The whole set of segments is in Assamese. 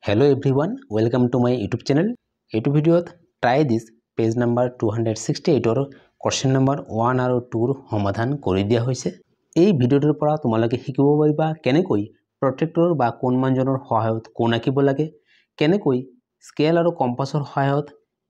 Hello everyone, welcome to my YouTube channel. এইটো ভিডিঅ'ত try this page number 268 or question number 1 আৰু 2 ৰ সমাধান কৰি দিয়া হৈছে। এই ভিডিঅ'টোৰ পৰা তোমালোকে শিকিব পাৰিবা কেনেকৈ প্ৰটেক্টৰ বা কোণমানজনৰ সহায়ত কোণ আঁকিব লাগে, কেনেকৈ স্কেল আৰু কম্পাছৰ সহায়ত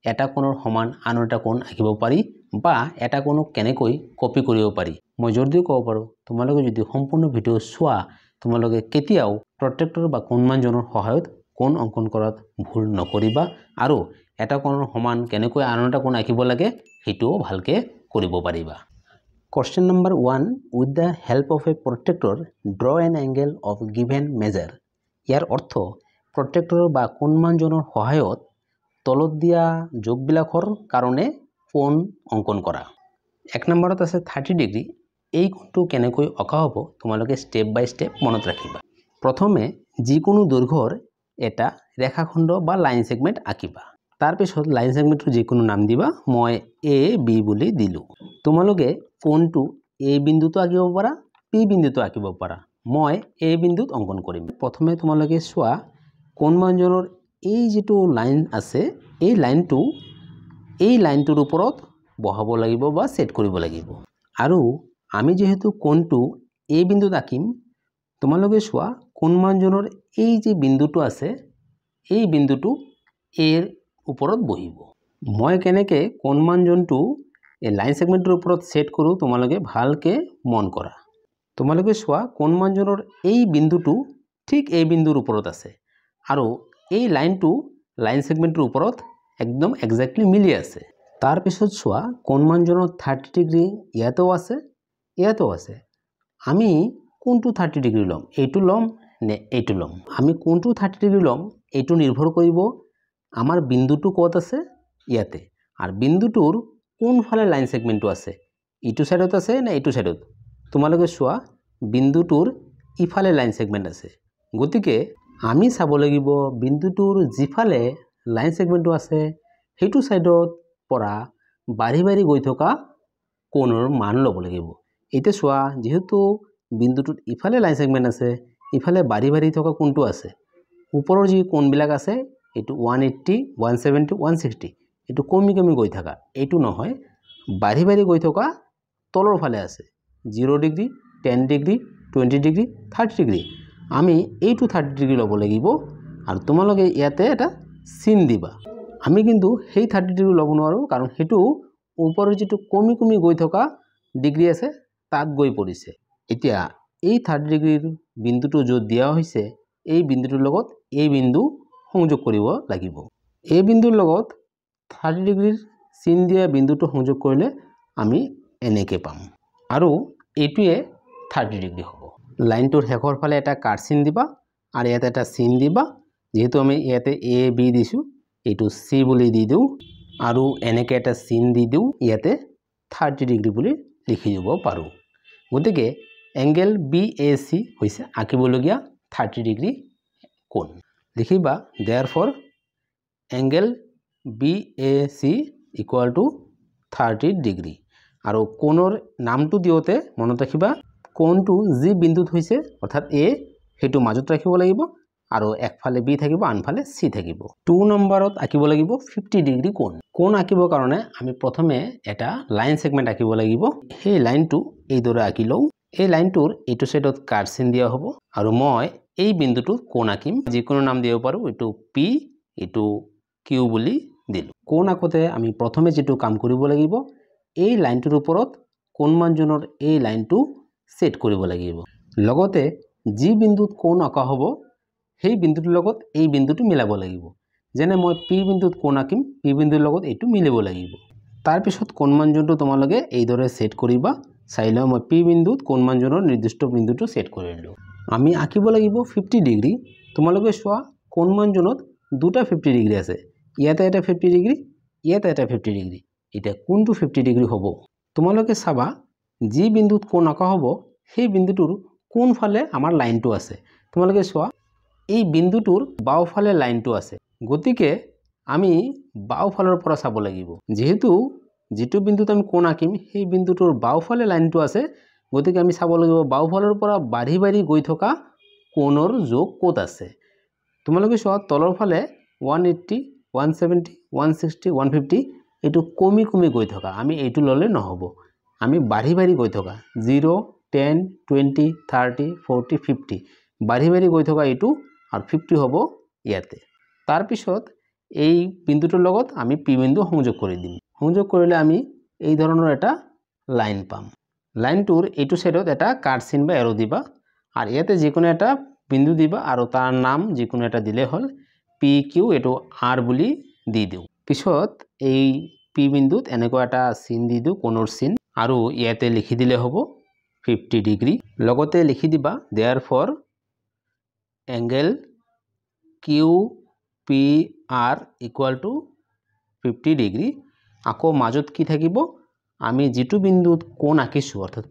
এটা কোণৰ সমান আন এটা কোণ আঁকিব পাৰি বা এটা কোণক কেনেকৈ কপি কৰিব পাৰি। মই যদিও ক'ব পাৰো তোমালোকে যদি সম্পূৰ্ণ ভিডিঅ' চোৱা তোমালোকে কেতিয়াও প্ৰটেক্টৰ বা কোণমানজনৰ সহায়ত কোণ অঙ্কন কৰাত ভুল নকৰিবা আৰু এটা কোণৰ সমান কেনেকৈ আন এটা কোণ আঁকিব লাগে হেতুও ভালকে কৰিব পাৰিবা। Question number 1, with the help of a protractor draw an angle of given measure. ইয়াৰ অৰ্থ প্ৰটেক্টৰ বা কোণমানজনৰ সহায়ত তলত দিয়া যোগবিলাকৰ কাৰণে কোণ অঙ্কন কৰা। এক নম্বৰত আছে 30 ডিগ্ৰী। এই কোণটো কেনেকৈ অঁকা হ'ব তোমালোকে স্টেপ বাই স্টেপ মনত ৰাখিবা। প্ৰথমে যিকোনো দৈৰ্ঘ্যৰ এটা ৰেখাখণ্ড বা লাইন সেগমেন্ট আঁকিবা। তাৰ পিছত লাইন সেগমেন্টৰ যিকোনো নাম দিবা। মই এ বি বুলি দিলো। তোমালোকে কোণটো এ বিন্দুটো আঁকিব পাৰা, পি বিন্দুটো আঁকিব পাৰা। মই এ বিন্দুত অঙ্কন কৰিম। প্ৰথমে তোমালোকে চোৱা কোণমানজনৰ এই যেটো লাইন আছে এই লাইনটোৰ ওপৰত বহাব লাগিব বা সেট কৰিব লাগিব। আৰু আমি যেহেতু কোণটো এ বিন্দুত আঁকিম তোমালোকে চোৱা কোণমানজনৰ এই যে বিন্দুটো আছে এই বিন্দুটো এৰ ওপৰত বহিব। মই কেনেকে কোণমানজনটো এই লাইন সেগমেন্টৰ ওপৰত সেট কৰো তোমালোকে ভালকে মন কৰা। তোমালোকে চোৱা কোণমানজনৰ এই বিন্দুটো ঠিক এই বিন্দুৰ ওপৰত আছে আৰু এই লাইনটো লাইন সেগমেন্টৰ ওপৰত একদম এক্স্যাক্টলি মিলি আছে। তাৰ পিছত চোৱা কোণমানজনৰ 30 ডিগ্ৰী ইয়াতেও আছে ইয়াতেও আছে। আমি কোনটো 30 ডিগ্ৰী লম, এইটো লম নে এইটো লম? আমি কোনটো 30 ডিগ্ৰী লম এইটো নিৰ্ভৰ কৰিব আমাৰ বিন্দুটো ক'ত আছে ইয়াতে আৰু বিন্দুটোৰ কোনফালে লাইন সেগমেন্টটো আছে, ইটো সাইডত আছে না এইটো সাইডত? তোমালোকে চোৱা বিন্দুটোৰ ইফালে লাইন সেগমেন্ট আছে। গতিকে আমি চাব লাগিব বিন্দুটোৰ যিফালে লাইন সেগমেন্টটো আছে সেইটো সাইডত পৰা বাঢ়ি বাঢ়ি গৈ থকা কোণৰ মান ল'ব লাগিব। এতিয়া চোৱা যেহেতু বিন্দুটোত ইফালে লাইন সেগমেন্ট আছে ইফালে বাঢ়ি বাঢ়ি থকা কোণটো আছে ওপৰৰ যি কোণবিলাক আছে এইটো 180 170 160 এইটো কমি কমি গৈ থকা এইটো নহয় বাঢ়ি বাঢ়ি গৈ থকা তলৰ ফালে আছে 0 ডিগ্ৰী 10 ডিগ্ৰী 20 ডিগ্ৰী 30 ডিগ্ৰী। আমি এইটো 30 ডিগ্ৰী ল'ব লাগিব আৰু তোমালোকে ইয়াতে এটা চিন দিবা। আমি কিন্তু সেই 30 ডিগ্ৰী ল'ব নোৱাৰো কাৰণ হেতু ওপৰৰ যেটো কমি কমি গৈ থকা ডিগ্ৰী আছে তাত গৈ পৰিছে। এতিয়া এই 30 ডিগ্ৰীৰ বিন্দুটো য'ত দিয়া হৈছে এই বিন্দুটোৰ লগত এই বিন্দু সংযোগ কৰিব লাগিব। এই বিন্দুৰ লগত 30 ডিগ্ৰীৰ চিন দিয়া বিন্দুটো সংযোগ কৰিলে আমি এনেকে পাম আৰু এইটোৱে 30 ডিগ্ৰী হ'ব। লাইনটোৰ শেষৰ ফালে এটা কাট চিন দিবা আৰু ইয়াতে এটা চিন দিবা। যেহেতু আমি ইয়াতে এ বি দিছো এইটো সি বুলি দি দিও আৰু এনেকে এটা চিন দি দিও ইয়াতে 30 ডিগ্ৰী বুলি লিখি দিব পাৰো। গতিকে এংগেল BAC হৈছে আঁকিবলগীয়া 30 ডিগ্ৰী কোণ। লিখিবা therefore angle BAC equal to 30 degree আৰু কোণৰ নামটো দিওতে মনত ৰাখিবা কোণটো যি বিন্দুত হৈছে অৰ্থাৎ A হেতু মাজত ৰাখিব লাগিব আৰু একফালে B থাকিব আনফালে C থাকিব। 2 নম্বৰত আঁকিব লাগিব 50 ডিগ্ৰী কোণ। কোণ আঁকিবৰ কাৰণে আমি প্ৰথমে এটা লাইন সেগমেন্ট আঁকিব লাগিব। সেই লাইনটো এইদৰে আঁকি লওঁ। এই লাইনটোৰ এইটো সাইডত কাট চিন দিয়া হ'ব আৰু মই এই বিন্দুটো কোণ আঁকিম। যিকোনো নাম দিব পাৰো এইটো P এইটো Q বুলি দিলো। কোণ আঁকোতে আমি প্ৰথমে যেটো কাম কৰিব লাগিব এই লাইনটোৰ ওপৰত কোণমানজনৰ এই লাইনটো সেট কৰিব লাগিব। লগতে যি বিন্দুত কোণ আঁকা হ'ব সেই বিন্দুটোৰ লগত এই বিন্দুটো মিলাব লাগিব। যেনে মই P বিন্দুত কোণ আঁকিম P বিন্দুৰ লগত এইটো মিলিব লাগিব। তাৰ পিছত কোণমানজনটো তোমালোকে এইদৰে সেট কৰিবা। চাইলে মই P বিন্দুত কোণমানজনৰ নিৰ্দিষ্ট বিন্দুটো সেট কৰিলো। আমি আঁকিব লাগিব 50 ডিগ্ৰী। তোমালোকে চোৱা কোণমানজনত দুটা 50 ডিগ্ৰী আছে। ইয়াতে এটা 50 ডিগ্ৰী ইয়াতে এটা 50 ডিগ্ৰী। এটা কোনটো 50 ডিগ্ৰী হ'ব তোমালোকে চাবা যি বিন্দুত কোণ আঁকা হ'ব সেই বিন্দুটোৰ কোনফালে আমাৰ লাইনটো আছে। তোমালোকে চোৱা এই বিন্দুটোৰ বাওফালে লাইনটো আছে। গতিকে আমি বাওফালৰ পৰা চাব লাগিব। যেহেতু যেটো বিন্দুত আমি কোণ আঁকিম সেই বিন্দুটোৰ বাওফালে লাইনটো আছে গতিকে আমি চাব লাগিব বাওফালৰ পৰা বাঢ়ি বাঢ়ি গৈ থকা কোণৰ যোগ ক'ত আছে। তোমালোকে চোৱা তলৰ ফালে 180 170 160 150 এইটো কমি কমি গৈ থকা আমি এইটো ললে নহব আমি বাঢ়ি বাঢ়ি গৈ থকা 0 10 20 30 40 50 বাঢ়ি বাঢ়ি গৈ থকা এইটো আৰু 50 হ'ব ইয়াতে তাৰ পিছত এই বিন্দুটোৰ লগত আমি পি বিন্দু সংযোগ কৰি দিম সংযোগ কৰিলে আমি এই ধৰণৰ এটা লাইন পাম লাইনটোৰ এইটো সাইডত এটা কাট চিন বা এৰো দিবা আর ইয়াতে যিকোনো এটা বিন্দু দিবা আর তার নাম যিকোনো এটা দিলে হল পি কিউ এটো আর বুলি দি দিও পিছত এই পি বিন্দুত এনেকুৱা এটা চিন দি দিও কোণৰ চিন আৰু ইয়াতে লিখি দিলে হ'ব 50 ডিগ্ৰী লগতে লিখি দিবা therefore angle QPR equal to 50 degree আকৌ মাজত কি থাকিব আমি যেটো বিন্দুত কোণ আঁকিছো অৰ্থাৎ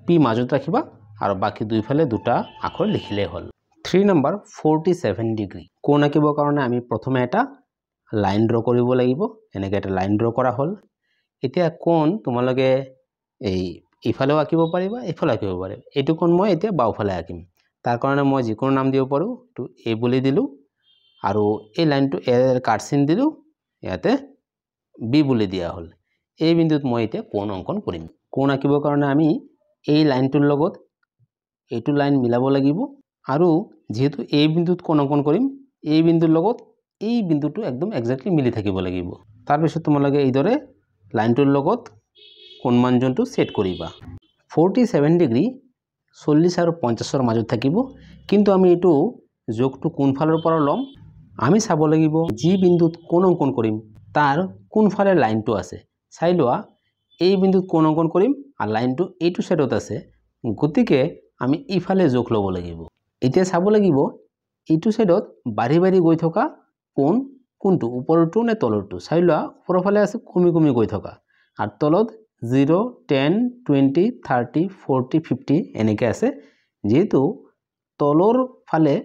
পি মাজত ৰাখিবা আৰু বাকি দুইফালে দুটা আখৰ লিখিলে হল 3 নম্বৰ 47 ডিগ্ৰী কোণ আঁকিবৰ কাৰণে আমি প্ৰথমে এটা লাইন ড্ৰ কৰিব লাগিব এনেকৈ এটা লাইন ড্ৰ কৰা হল এতিয়া কোণ তোমালোকে এই ইফালেও আঁকিব পাৰিবা ইফালে আঁকিব পাৰিবা এইটো কোণ মই এতিয়া বাওফালে আঁকিম তাৰ কাৰণে মই যিকোনো নাম দিব পাৰো তো এ বুলি দিলো আৰু এই লাইনটো এৰ কাট চিন দিলো ইয়াতে বি বুলি দিয়া হল এই বিন্দুত মই এতিয়া কোণ অঙ্কন কৰিম কোণ আঁকিবৰ কাৰণে আমি এই লাইনটোৰ লগত এইটো লাইন মিলাব লাগিব আৰু যেহেতু এই বিন্দুত কোণ অঙ্কন কৰিম এই বিন্দুৰ লগত এই বিন্দুটো একদম এক্স্যাক্টলি মিলি থাকিব লাগিব তাৰ পিছত তোমালোকে এইদৰে লাইনটোৰ লগত কোণমানজনটো সেট কৰিবা 47 ডিগ্ৰী 40 আৰু 50 ৰ মাজত থাকিব কিন্তু আমি এটো যোগটো কোন ফালৰ পৰা লম আমি চাব লাগিব যি বিন্দুত কোণ অঙ্কন কৰিম তাৰ কোন ফালে লাইনটো আছে চাই লোৱা এই বিন্দুত কোণ অঙ্কন কৰিম আৰু লাইনটো এইটো সাইডত আছে গতিকে আমি ইফালে যোগ লব লাগিব এতিয়া চাব লাগিব এইটো সাইডত বাঢ়ি বাঢ়ি গৈ থকা কোণ কোনটো ওপৰটো নে তলৰটো চাই লোৱা ওপৰৰ ফালে আছে কমি কমি গৈ থকা আৰু তলত 0 10 20 30 40 50 এনেকৈ আছে যেহেতু তলৰ ফালে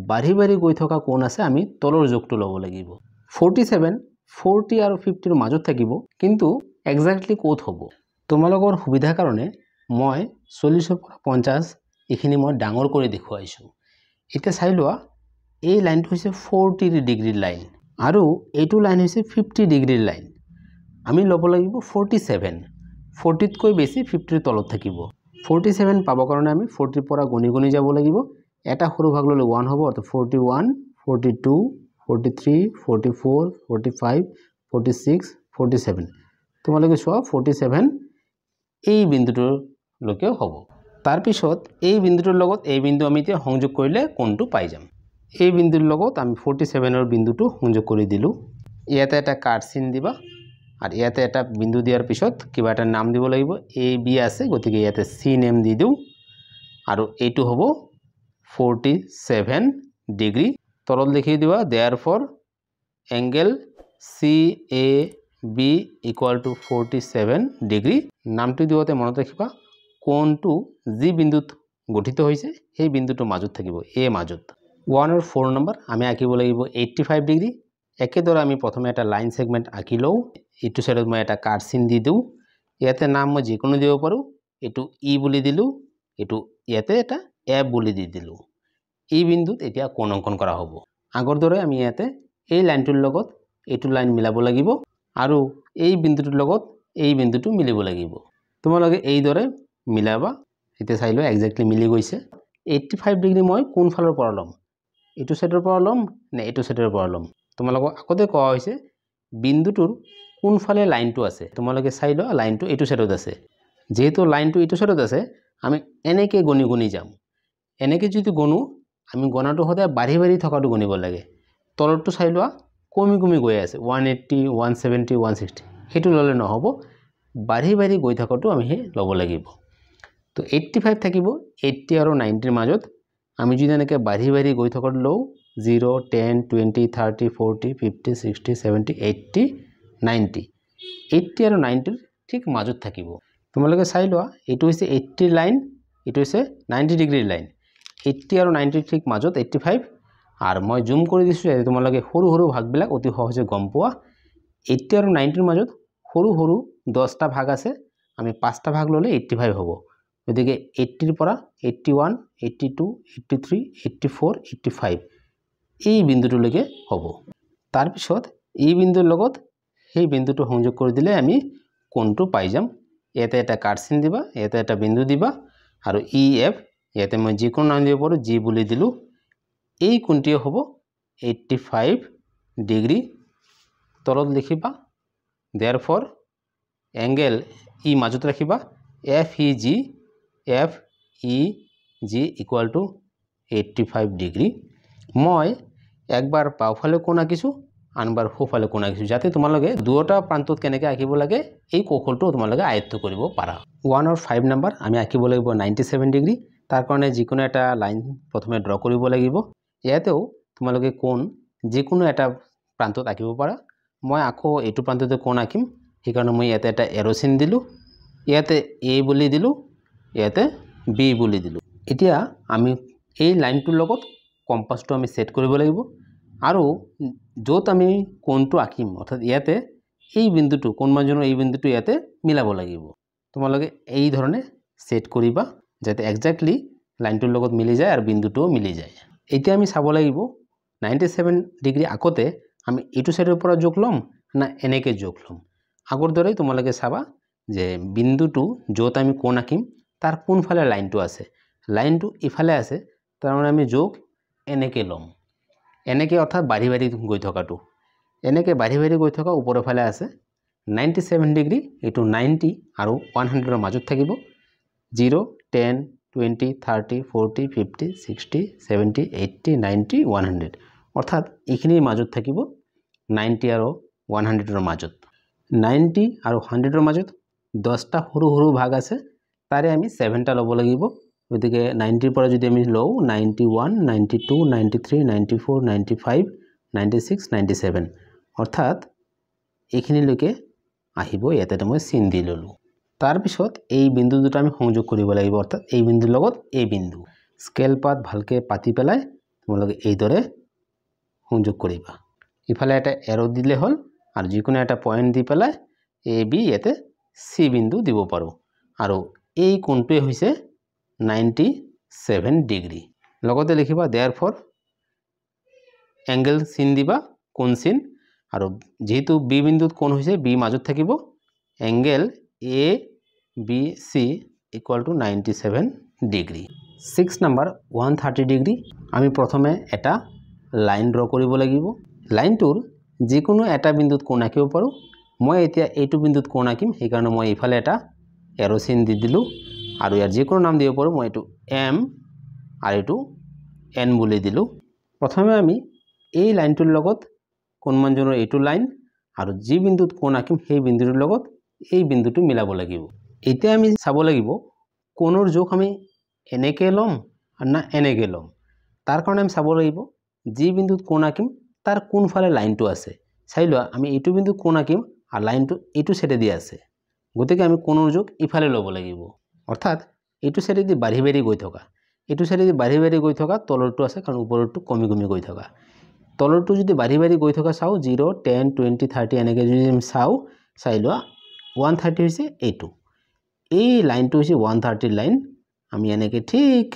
বাঢ়ি বাঢ়ি গৈ থকা কোণ আছে আমি তলৰ যোগটো লব লাগিব 47 40 আৰু 50 ৰ মাজত থাকিব কিন্তু এক্স্যাক্টলি কোত হ'ব তোমালোকৰ সুবিধাৰ কাৰণে মই 40 ৰ পৰা 50 এখিনি মই ডাঙৰ কৰি দেখুৱাইছো এতিয়া চাই লোৱা এই লাইনটো হৈছে 40 ডিগ্ৰী লাইন আৰু এইটো লাইন হৈছে 50 ডিগ্ৰী লাইন আমি লব লাগিব 47 40 তকৈ বেছি 50 ৰ তলত থাকিব 47 পাবৰ কাৰণে আমি 40 ৰ পৰা গণি গণি যাব লাগিব এটা সৰু ভাগ ললে 1 হ'ব অৰ্থাৎ 41 42 43 44 45 46 47 তোমালোকে চোৱা 47 এই বিন্দুটোৰ লকে হ'ব তাৰ পিছত এই বিন্দুটোৰ লগত এই বিন্দু আমি এতিয়া সংযোগ কৰিলে কোণটো পাই যাম এই বিন্দুৰ লগত আমি 47 ৰ বিন্দুটো সংযোগ কৰি দিলো ইয়াতে এটা কাট চিন দিবা আৰু ইয়াতে এটা বিন্দু দিয়াৰ পিছত কিবা এটা নাম দিব লাগিব এ বি আছে গতিকে ইয়াতে সি নেম দি দিও আৰু এইটো হ'ব 47 ডিগ্ৰী তলত লিখি দিবা therefore angle CAB equal to 47 degree নামটো দিওতে মনত ৰাখিবা কোণটো যি বিন্দুত গঠিত হৈছে সেই বিন্দুটো মাজত থাকিব এ মাজত 1 আৰু 4 নম্বৰ আমি আঁকিব লাগিব 85 ডিগ্ৰী একেদৰে আমি প্ৰথমে এটা লাইন সেগমেন্ট আঁকি লও ইটো সাইডত মই এটা কাট চিন দি দিও ইয়াতে নাম মই যিকোনো দিব পাৰো এটো ই বুলি দিলো এটো ইয়াতে এটা এ বুলি দি দিলো এই বিন্দুত এতিয়া কোণ অঙ্কন কৰা হ'ব আগৰ দৰে আমি ইয়াতে এই লাইনটোৰ লগত এইটো লাইন মিলাব লাগিব আৰু এই বিন্দুটোৰ লগত এই বিন্দুটো মিলিব লাগিব তোমালোকে এই দৰে মিলাবা এতিয়া চাই লোৱা এক্স্যাক্টলি মিলি গৈছে 85 ডিগ্ৰী মই কোন ফালৰ পৰা লম এইটো সাইডৰ পৰা লম নে এইটো সাইডৰ পৰা লম তোমালোকক আকতে কোৱা হৈছে বিন্দুটোৰ কোন ফালে লাইনটো আছে তোমালোকে চাই লোৱা লাইনটো এইটো সাইডত আছে যেহেতু লাইনটো এইটো সাইডত আছে আমি এনেকৈ গণি গণি যাম এনেকৈ যদি গণো আমি গণাটো হতে বাঢ়ি বাঢ়ি থকাটো গণিব লাগে তলৰটো চাই লোৱা কমি কমি গৈ আছে 180 170 160 হেতু ললে নহব বাঢ়ি বাঢ়ি গৈ থকাটো আমি লব লাগিব তো 85 থাকিব 80 আৰু 90 ৰ মাজত আমি যদি এনেকৈ বাঢ়ি বাঢ়ি গৈ থকাটো লও 0 10 20 30 40 50 60 70 80 90 80 আৰু 90 ঠিক মাজত থাকিব তোমালোকে চাই লোৱা এটো হৈছে 80 লাইন এটো হৈছে 90 ডিগ্ৰী লাইন 80 আৰু 90 ঠিক মাজত 85 আৰ মই জুম কৰি দিছো যে তোমালোকে সৰু সৰু ভাগবিলাক অতি সহজে গম পোৱা 80 আৰু 90 ৰ মাজত সৰু সৰু 10টা ভাগ আছে আমি 5টা ভাগ ললে 85 হ'ব গতিকে 80 ৰ পৰা 81 82 83 84 85 এই বিন্দুটোলৈকে হ'ব তাৰ পিছত এই বিন্দুৰ লগত সেই বিন্দুটো সংযোগ কৰি দিলে আমি কোণটো পাই যাম ইয়াতে এটা কাটচিন দিবা ইয়াতে এটা বিন্দু দিবা আৰু ই এফ ইয়াতে মই যিকোনো নাম দিব পাৰো জি বুলি দিলো এই কোণটি হ'ব 85 ডিগ্ৰী তলত লিখিবা therefore angle ই মাজত ৰাখিবা FEG equal to 85 ডিগ্ৰী মই একবাৰ বাওফালে কোণ আঁকিছো আনবাৰ সোঁফালে কোণ আঁকিছো যাতে তোমালোকে দুটা প্ৰান্তত কেনেকৈ আঁকিব লাগে এই কৌশলটো তোমালোকে আয়ত্ত কৰিব পাৰা 1 আৰু 5 নম্বৰ আমি আঁকিব লাগিব 97 ডিগ্ৰী তাৰ কাৰণে যিকোনো এটা লাইন প্ৰথমে ড্ৰ কৰিব লাগিব ইয়াতেও তোমালোকে কোণ যিকোনো এটা প্ৰান্তত আঁকিব পাৰা মই আকৌ এইটো প্ৰান্ততে কোণ আঁকিম সেইকাৰণে মই ইয়াতে এটা এৰো চিন দিলো ইয়াতে এ বুলি দিলো ইয়াতে বি বুলি দিলো এতিয়া আমি এই লাইনটোৰ লগত কম্পাসটো আমি সেট কৰিব লাগিব আৰু যত আমি কোণটো আঁকিম অৰ্থাৎ ইয়াতে এই বিন্দুটো কোণমাঞ্জনৰ এই বিন্দুটো ইয়াতে মিলাব লাগিব তোমালোকে এই ধৰণে সেট কৰিবা যাতে এক্স্যাক্টলি লাইনটোৰ লগত মিলি যায় আৰু বিন্দুটোও মিলি যায় এতিয়া আমি চাব লাগিব 97 ডিগ্ৰী আকতে আমি এইটো সাইডৰ পৰা যোগ লম না এনেকে যোগ লম আগৰ দৰেই তোমালোকে চাবা যে বিন্দুটো যত আমি কোণ আঁকিম তাৰ কোনফালে লাইনটো আছে লাইনটো ইফালে আছে তাৰ মানে আমি যোগ এনেকে লম এনেকে অৰ্থাৎ বাঢ়ি বাঢ়ি গৈ থকাটো এনেকে বাঢ়ি বাঢ়ি গৈ থকা ওপৰৰ ফালে আছে 97 ডিগ্ৰী এটো 90 আৰু 100 ৰ মাজত থাকিব 0 10 20 30 40 50 60 70 80 90 100 অৰ্থাৎ এইখিনিৰ মাজত থাকিব 90 আৰু 100 ৰ মাজত 90 আৰু 100 ৰ মাজত 10টা সৰু সৰু ভাগ আছে তাৰে আমি 7টা ল'ব লাগিব গতিকে 90 ৰ পৰা যদি আমি লও 91 92 93 94 95 96 97 অৰ্থাৎ এইখিনিলৈকে আহিব ইয়াতে মই চিন দি ললো তাৰ পিছত এই বিন্দু দুটা আমি সংযোগ কৰিব লাগিব অৰ্থাৎ এই বিন্দুৰ লগত এই বিন্দু স্কেল পাত ভালকে পাতি পেলাই তোমালোকে এই দৰে সংযোগ কৰিবা ইফালে এটা এৰো দিলে হল আৰু যিকোনো এটা পয়েন্ট দি পেলাই এ বি ইয়াতে সি বিন্দু দিব পাৰো আৰু এই কোণটোৱে হৈছে 97 ডিগ্ৰী লগতে লিখিবা therefore angle চিন দিবা কোণ চিন আৰু যেহেতু বি বিন্দুত কোণ হৈছে বি মাজত থাকিব angle A B C equal to 97 degree 6 number 130 degree আমি প্ৰথমে এটা লাইন ড্ৰ কৰিব লাগিব লাইনটোৰ যিকোনো এটা বিন্দুত কোণ আঁকিব পাৰো মই এতিয়া এইটো বিন্দুত কোণ আঁকিম সেইকাৰণে মই ইফালে এটা এৰো চিন দি দিলো আৰু ইয়াৰ যিকোনো নাম দিব পাৰো মই এইটো এম আৰু এইটো এন বুলি দিলো প্ৰথমে আমি এই লাইনটোৰ লগত কোণমাঞ্জনৰ এইটো লাইন আৰু যি বিন্দুত কোণ আঁকিম সেই বিন্দুৰ লগত এই বিন্দুটো মিলাব লাগিব এতিয়া আমি চাব লাগিব কোণৰ জোখ আমি এনেকে লম না এনেকে লম তাৰ কাৰণে আমি চাব লাগিব যি বিন্দুত কোণ আঁকিম তাৰ কোনফালে লাইনটো আছে চাই লোৱা আমি এইটো বিন্দুত কোণ আঁকিম আৰু লাইনটো এইটো সাইডে দি আছে গতিকে আমি কোণৰ জোখ ইফালে ল'ব লাগিব অৰ্থাৎ এইটো সাইডে দি বাঢ়ি বাঢ়ি গৈ থকা এইটো সাইডে দি বাঢ়ি বাঢ়ি গৈ থকা তলৰটো আছে কাৰণ ওপৰটো কমি কমি গৈ থকা তলৰটো যদি বাঢ়ি বাঢ়ি গৈ থকা চাও 0 10 20 30 এনেকে যদি আমি চাও চাই লোৱা 130 হৈছে এইটো এই লাইনটো হৈছে 130 লাইন আমি এনেকে ঠিক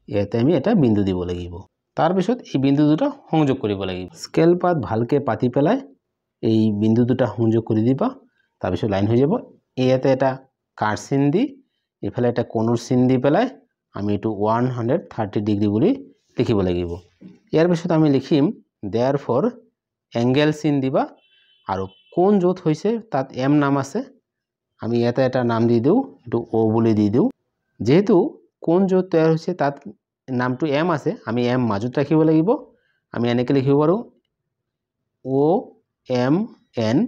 ইয়াতে আমি এটা বিন্দু দিব লাগিব তাৰ পিছত এই বিন্দু দুটা সংযোগ কৰিব লাগিব স্কেল পাত ভালকে পাতি পেলাই এই বিন্দু দুটা সংযোগ কৰি দিবা তাৰ পিছত লাইন হৈ যাব ইয়াতে এটা কাট চিন দি ইফালে এটা কোণৰ চিন দি পেলাই আমি এটো 130 ডিগ্ৰী বুলি লিখিব লাগিব ইয়াৰ পিছত আমি লিখিম therefore angle চিন দিবা আৰু কোণ যত হৈছে তাত m নাম আছে আমি ইয়াতে এটা নাম দি দিও এটো o বুলি দি দিও যেহেতু কোণ যত তৈয়াৰ হৈছে তাত নামটো m আছে আমি m মাজত ৰাখিব লাগিব আমি এনেকৈ লিখিব পাৰো o m n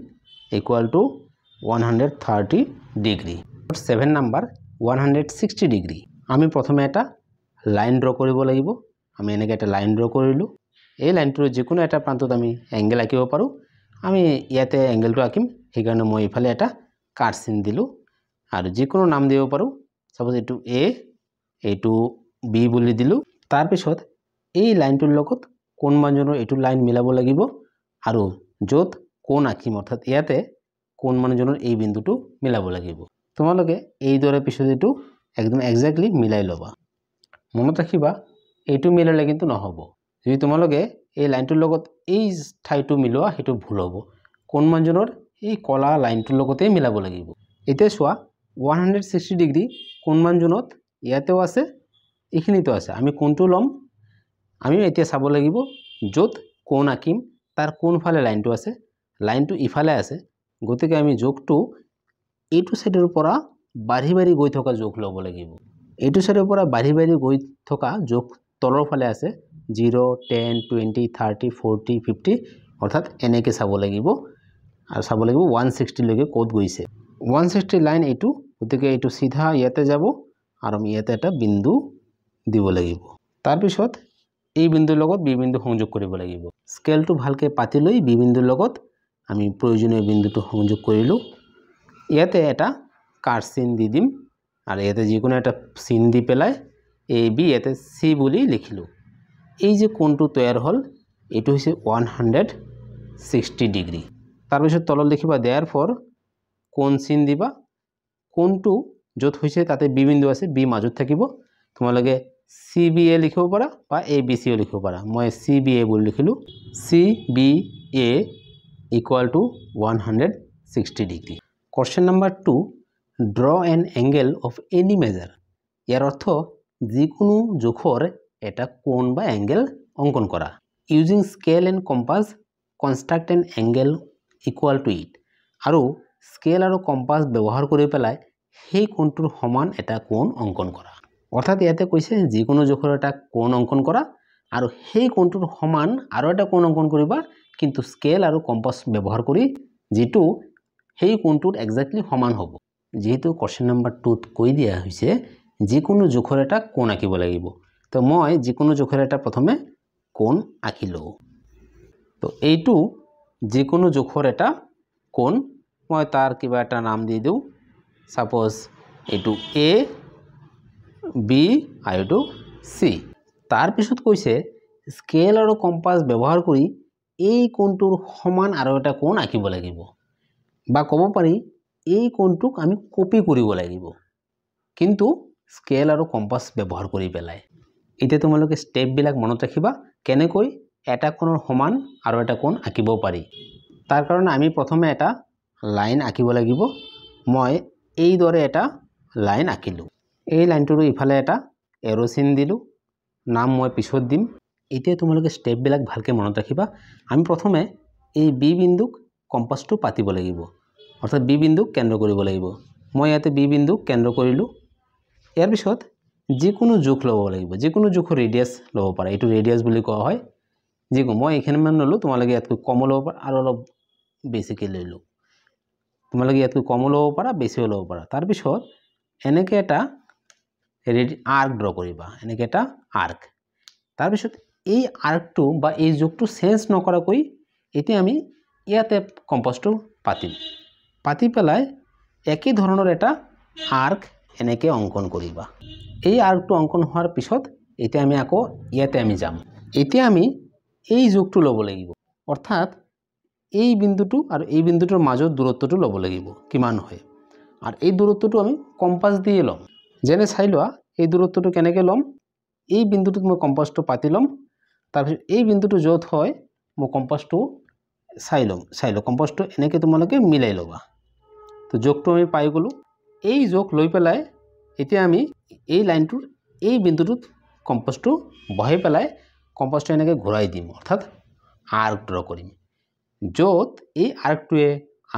equal to 130 degree 7 number 160 degree আমি প্ৰথমে এটা লাইন ড্ৰ কৰিব লাগিব আমি এনেকৈ এটা লাইন ড্ৰ কৰিলো এই লাইনটোৰ যিকোনো এটা প্ৰান্তত আমি এংগেল আঁকিব পাৰো আমি ইয়াতে এংগেলটো আঁকিম সেইকাৰণে মই ইফালে এটা কাট চিন দিলো আৰু যিকোনো নাম দিব পাৰো সাপোজ এটো এ এটো বি বুলি দিলো তাৰ পিছত এই লাইনটোৰ লগত কোণমাঞ্জনৰ এটো লাইন মিলাব লাগিব আৰু যত কোণ আঁকিম অৰ্থাৎ ইয়াতে কোণমাঞ্জনৰ এই বিন্দুটো মিলাব লাগিব তোমালোকে এই দৰে পিছত এটো একদম এক্স্যাক্টলি মিলাই লবা মনত ৰাখিবা এইটো মিলালে কিন্তু নহব যদি তোমালোকে এই লাইনটোৰ লগত এই ঠাইটো মিলোৱা হেতু ভুল হ'ব কোণমানজনৰ এই কলা লাইনটোৰ লগতে মিলাব লাগিব এতিয়া চোৱা 160 ডিগ্ৰী কোণমানজনত ইয়াতেও আছে এইখিনিতো আছে আমি কোনটো লম আমি এতিয়া চাব লাগিব যত কোণ আঁকিম তাৰ কোনফালে লাইনটো আছে লাইনটো ইফালে আছে গতিকে আমি যোগটো এইটো সাইডৰ পৰা বাঢ়ি বাঢ়ি গৈ থকা যোগ লব লাগিব এইটো সাইডৰ পৰা বাঢ়ি বাঢ়ি গৈ থকা যোগ তলৰ ফালে আছে 0 10 20 30 40 50 অৰ্থাৎ এনেকে চাব লাগিব আৰু চাব লাগিব 160 লৈকে কোড গৈছে 160 লাইন এইটো গতিকে এইটো সিধা ইয়াতে যাব আৰু আমি ইয়াতে এটা বিন্দু দিব লাগিব তাৰ পিছত এই বিন্দুৰ লগত বি বিন্দু সংযোগ কৰিব লাগিব স্কেলটো ভালকে পাতি লৈ বি বিন্দুৰ লগত আমি প্ৰয়োজনীয় বিন্দুটো সংযোগ কৰিলো ইয়াতে এটা কাট চিন দি দিম আৰু ইয়াতে যিকোনো এটা চিন দি পেলাই এ বি ইয়াতে সি বুলি লিখিলো এই যে কোণটো তৈয়াৰ হল এটো হৈছে 160 ডিগ্ৰী তাৰ পিছত তলত লিখিবা therefore কোণ চিন দিবা কোণটো যত হৈছে তাতে বি বিন্দু আছে বি মাজত থাকিব তোমালকে CBA লিখিব পাৰা বা ABC লিখিব পাৰা মই CBA বুলি লিখিলো CBA equal to 160 degree question number 2 draw an angle of any measure ইয়াৰ অৰ্থ যিকোনো জোখৰ এটা কোণ বা অ্যাঙ্গেল অঙ্কন কৰা using scale and compass construct an angle equal to it আৰু স্কেল আৰু কম্পাস ব্যৱহাৰ কৰি পেলাই সেই কোণটোৰ সমান এটা কোণ অঙ্কন কৰা অৰ্থাৎ ইয়াতে কৈছে যিকোনো জোখৰ এটা কোণ অঙ্কন কৰা আৰু সেই কোণটোৰ সমান আৰু এটা কোণ অঙ্কন কৰিবা কিন্তু স্কেল আৰু কম্পাস ব্যৱহাৰ কৰি যেটো সেই কোণটোৰ এক্স্যাক্টলি সমান হ'ব যেহেতু কোশ্চেন নাম্বাৰ 2 ত কৈ দিয়া হৈছে যিকোনো জোখৰ এটা কোণ আঁকিব লাগিব তো মই যিকোনো জোখৰ এটা প্ৰথমে কোণ আঁকিলো তো এইটো যিকোনো জোখৰ এটা কোণ মই তাৰ কিবা এটা নাম দি দিও সাপোজ এইটো A B আৰু C তাৰ পিছত কৈছে স্কেল আৰু কম্পাস ব্যৱহাৰ কৰি এই কোণটোৰ সমান আৰু এটা কোণ আঁকিব লাগিব বা ক'ব পাৰি এই কোণটোক আমি কপি কৰিব লাগিব কিন্তু স্কেল আৰু কম্পাস ব্যৱহাৰ কৰি পেলাই এতিয়া তোমালোকে স্টেপ বিলাক মনত ৰাখিবা কেনেকৈ এটা কোণৰ সমান আৰু এটা কোণ আঁকিব পাৰি তাৰ কাৰণে আমি প্ৰথমে এটা লাইন আঁকিব লাগিব মই এই দৰে এটা লাইন আঁকিলো এই লাইনটোৰ ইফালে এটা এৰো চিন দিলো নাম মই পিছত দিম এতিয়া তোমালোকে স্টেপ বিলাক ভালকে মনত ৰাখিবা আমি প্ৰথমে এই বি বিন্দুক কম্পাসটো পাতিব লাগিব অৰ্থাৎ বি বিন্দুক কেন্দ্ৰ কৰিব লাগিব মই ইয়াতে বি বিন্দুক কেন্দ্ৰ কৰিলো ইয়াৰ পিছত যিকোনো জোখ লব লাগিব যিকোনো জোখৰ ৰেডিয়াস লব পাৰা এটো ৰেডিয়াস বুলি কোৱা হয় যিকোনো মই এখানে মান ললো তোমালোকে ইয়াত কম লব পাৰা আৰু অলপ বেছিকে লইলো তোমালোকে ইয়াত কম লব পাৰা বেছিও লব পাৰা তাৰ পিছত এনেকে এটা আৰ্ক ড্ৰ কৰিবা এনেকে এটা আৰ্ক তাৰ পিছত এই আৰ্কটো বা এই যোগটো চেঞ্জ নকৰাকৈ এতিয়া আমি ইয়াতে কম্পাসটো পাতি পেলাই একই ধৰণৰ এটা আৰ্ক এনেকে অঙ্কন কৰিবা এই আৰ্কটো অঙ্কন হোৱাৰ পিছত এতিয়া আমি আকৌ ইয়াতে আমি যাম এতিয়া আমি এই যোগটো লব লাগিব অৰ্থাৎ এই বিন্দুটো আৰু এই বিন্দুটোৰ মাজৰ দূৰত্বটো লব লাগিব কিমান হয় আৰু এই দূৰত্বটো আমি কম্পাস দিয়ে লম যেনে চাই লোৱা এই দূৰত্বটো কেনেকৈ লম এই বিন্দুটোত মই কম্পাসটো পাতি লম তাৰ পিছত এই বিন্দুটো যত হয় মই কম্পাসটো চাই লম কম্পাসটো এনেকৈ তোমালোকে মিলাই লবা তো যোগটো আমি পাই গলো এই যোগ লৈ পেলাই এতিয়া আমি এই লাইনটোৰ এই বিন্দুটোত কম্পাসটো বহাই পেলাই কম্পাসটো এনেকৈ ঘূৰাই দিম অৰ্থাৎ আৰ্ক ড্ৰ কৰিম যত এই আৰ্কটোৱে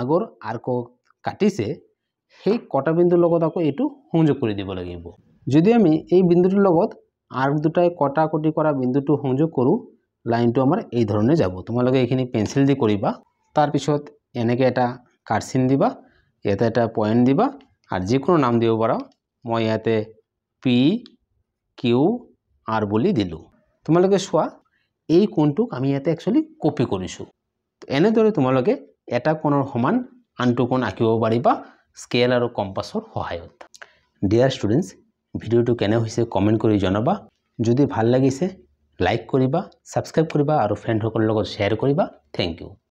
আগৰ আৰ্কক কাটিছে সেই কটা বিন্দুৰ লগত আকৌ এটো সংযোগ কৰি দিব লাগিব যদি আমি এই বিন্দুটোৰ লগত আৰ্ক দুটাই কটা কটি কৰা বিন্দুটো সংযোগ কৰো লাইনটো আমাৰ এই ধৰণে যাব তোমালোকে এইখিনি পেন্সিল দি কৰিবা তাৰ পিছত এনেকৈ এটা কাট চিন দিবা ইয়াতে এটা পয়েন্ট দিবা আৰু যিকোনো নাম দিব পাৰা মই ইয়াতে P Q R বুলি দিলো তোমালোকে চোৱা এই কোণটোক আমি ইয়াতে একচুয়ালি কপি কৰিছো এনেদৰে তোমালোকে এটা কোণৰ সমান আনটো কোণ আঁকিব পাৰিবা স্কেল আৰু কম্পাসৰ সহায়ত ডিয়াৰ ষ্টুডেন্টস ভিডিওটো কেনে হৈছে কমেন্ট কৰি জনাবা যদি ভাল লাগিছে লাইক কৰিবা সাবস্ক্ৰাইব কৰিবা আৰু ফ্ৰেণ্ডসকলৰ লগত শ্বেয়াৰ কৰিবা থ্যাংক ইউ